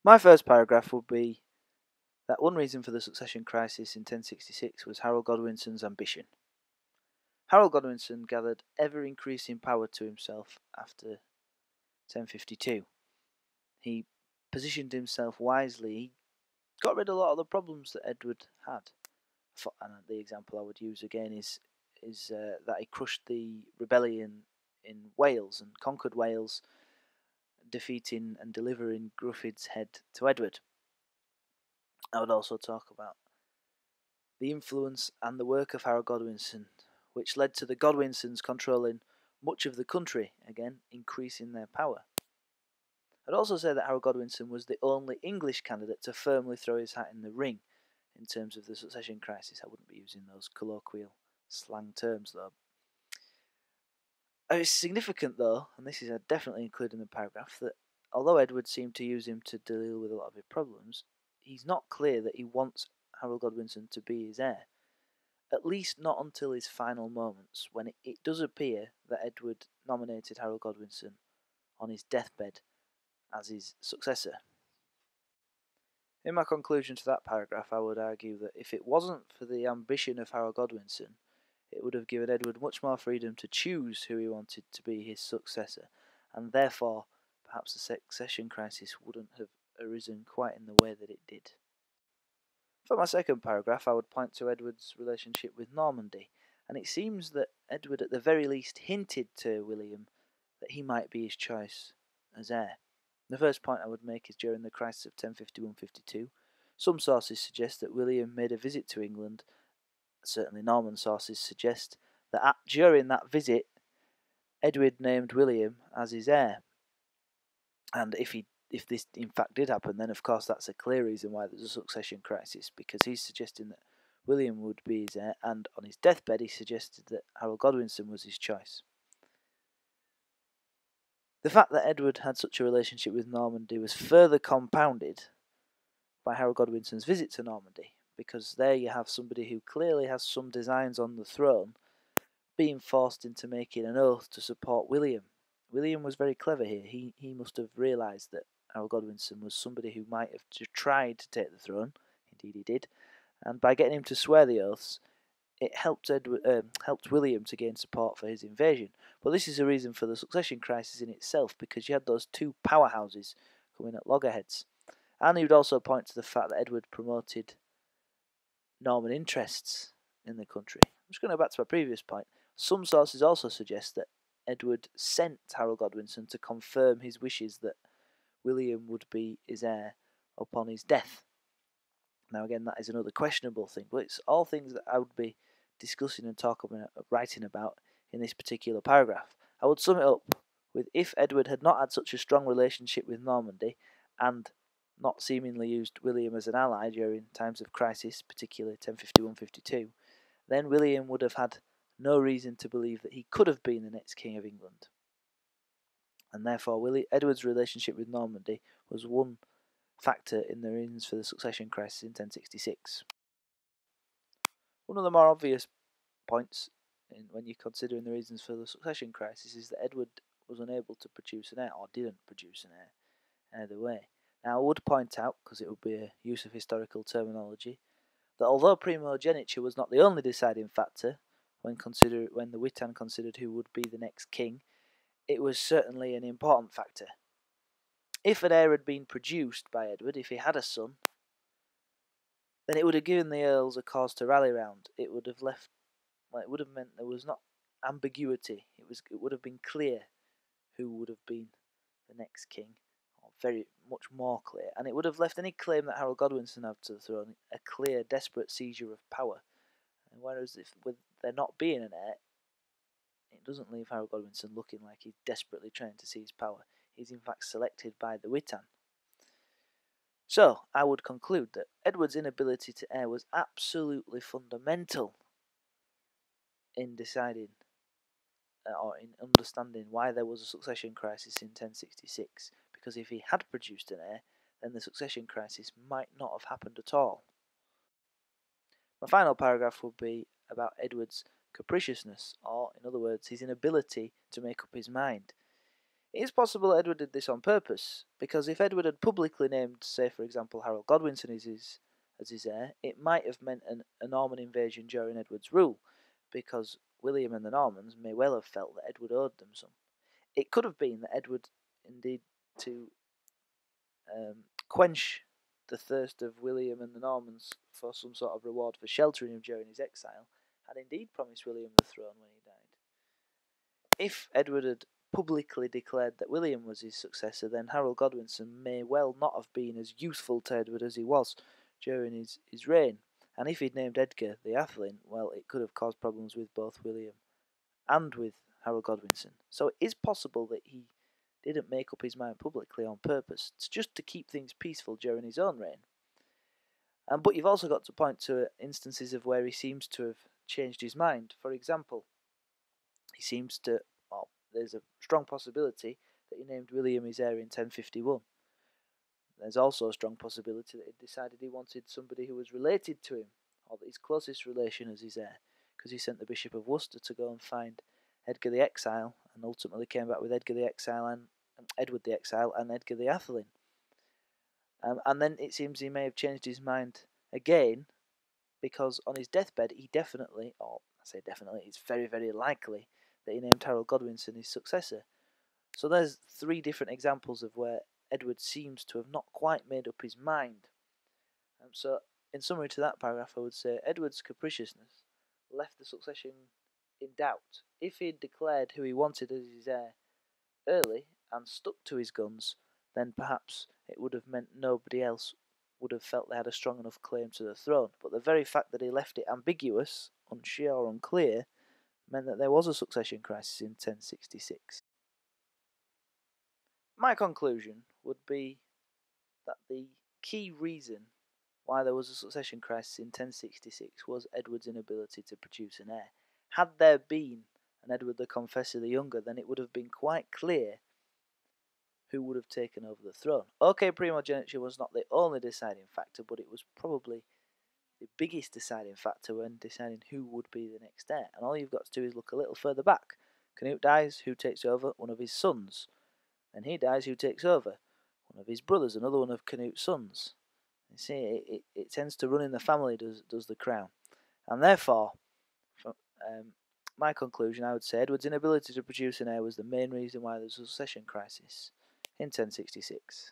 My first paragraph would be that one reason for the succession crisis in 1066 was Harold Godwinson's ambition. Harold Godwinson gathered ever-increasing power to himself after 1052. He positioned himself wisely. He got rid of a lot of the problems that Edward had. And the example I would use again is that he crushed the rebellion in Wales and conquered Wales, defeating and delivering Gruffyd's head to Edward. I would also talk about the influence and the work of Harold Godwinson, which led to the Godwinsons controlling much of the country, again increasing their power. I'd also say that Harold Godwinson was the only English candidate to firmly throw his hat in the ring in terms of the succession crisis. I wouldn't be using those colloquial slang terms though. It's significant though, and this is definitely included in the paragraph, that although Edward seemed to use him to deal with a lot of his problems, he's not clear that he wants Harold Godwinson to be his heir. At least not until his final moments, when it does appear that Edward nominated Harold Godwinson on his deathbed as his successor. In my conclusion to that paragraph, I would argue that if it wasn't for the ambition of Harold Godwinson, it would have given Edward much more freedom to choose who he wanted to be his successor, and therefore perhaps the succession crisis wouldn't have arisen quite in the way that it did. For my second paragraph, I would point to Edward's relationship with Normandy, and it seems that Edward at the very least hinted to William that he might be his choice as heir. The first point I would make is during the crisis of 1051-52. Some sources suggest that William made a visit to England. Certainly Norman sources suggest that during that visit, Edward named William as his heir. And if this in fact did happen, then of course that's a clear reason why there's a succession crisis, because he's suggesting that William would be his heir, and on his deathbed he suggested that Harold Godwinson was his choice. The fact that Edward had such a relationship with Normandy was further compounded by Harold Godwinson's visit to Normandy, because there you have somebody who clearly has some designs on the throne being forced into making an oath to support William. William was very clever here. He must have realised that Harold Godwinson was somebody who might have tried to take the throne. Indeed he did. And by getting him to swear the oaths, it helped William to gain support for his invasion. But this is a reason for the succession crisis in itself, because you had those two powerhouses coming at loggerheads. And he would also point to the fact that Edward promoted Norman interests in the country. I'm just going to go back to my previous point. Some sources also suggest that Edward sent Harold Godwinson to confirm his wishes that William would be his heir upon his death. Now again, that is another questionable thing, but it's all things that I would be discussing and writing about in this particular paragraph. I would sum it up with, if Edward had not had such a strong relationship with Normandy and not seemingly used William as an ally during times of crisis, particularly 1051-52, then William would have had no reason to believe that he could have been the next King of England. And therefore Edward's relationship with Normandy was one factor in the reasons for the succession crisis in 1066. One of the more obvious points when you're considering the reasons for the succession crisis is that Edward was unable to produce an heir, or didn't produce an heir, either way. Now I would point out, because it would be a use of historical terminology, that although primogeniture was not the only deciding factor when the Witan considered who would be the next king, it was certainly an important factor. If an heir had been produced by Edward, if he had a son, then it would have given the earls a cause to rally round. It would have meant there was not ambiguity. It would have been clear who would have been the next king, or very much more clear, and it would have left any claim that Harold Godwinson had to the throne a clear, desperate seizure of power. And whereas with there not being an heir, it doesn't leave Harold Godwinson looking like he's desperately trying to seize power. He's in fact selected by the Witan. So, I would conclude that Edward's inability to heir was absolutely fundamental in deciding or in understanding why there was a succession crisis in 1066, because if he had produced an heir, then the succession crisis might not have happened at all. My final paragraph would be about Edward's capriciousness, or in other words, his inability to make up his mind. It is possible Edward did this on purpose, because if Edward had publicly named, say for example, Harold Godwinson as his heir, it might have meant a Norman invasion during Edward's rule, because William and the Normans may well have felt that Edward owed them some. It could have been that Edward, indeed, to quench the thirst of William and the Normans for some sort of reward for sheltering him during his exile, had indeed promised William the throne when he died. If Edward had publicly declared that William was his successor, then Harold Godwinson may well not have been as useful to Edward as he was during his reign. And if he'd named Edgar the Atheling, well, it could have caused problems with both William and with Harold Godwinson. So it is possible that he didn't make up his mind publicly on purpose, just to keep things peaceful during his own reign. But you've also got to point to instances of where he seems to have changed his mind. For example, he seems to, well, there's a strong possibility that he named William his heir in 1051. There's also a strong possibility that he decided he wanted somebody who was related to him, or his closest relation, as his heir, because he sent the Bishop of Worcester to go and find Edgar the Exile, and ultimately came back with Edgar the Exile and Edward the Exile and Edgar the Atheling. And then it seems he may have changed his mind again, because on his deathbed he definitely, or I say definitely, it's very, very likely that he named Harold Godwinson his successor. So there's 3 different examples of where Edward seems to have not quite made up his mind. So in summary to that paragraph, I would say Edward's capriciousness left the succession in doubt. If he'd declared who he wanted as his heir early and stuck to his guns, then perhaps it would have meant nobody else would have felt they had a strong enough claim to the throne. But the very fact that he left it ambiguous, unsure, unclear, meant that there was a succession crisis in 1066. My conclusion would be that the key reason why there was a succession crisis in 1066 was Edward's inability to produce an heir. Had there been an Edward the Confessor the Younger, then it would have been quite clear who would have taken over the throne. Okay, primogeniture was not the only deciding factor, but it was probably the biggest deciding factor when deciding who would be the next heir. And all you've got to do is look a little further back. Canute dies, who takes over? One of his sons. Then he dies, who takes over? One of his brothers, another one of Canute's sons. You see, it tends to run in the family, does the crown. And therefore, my conclusion, I would say Edward's inability to produce an heir was the main reason why there was a succession crisis in 1066.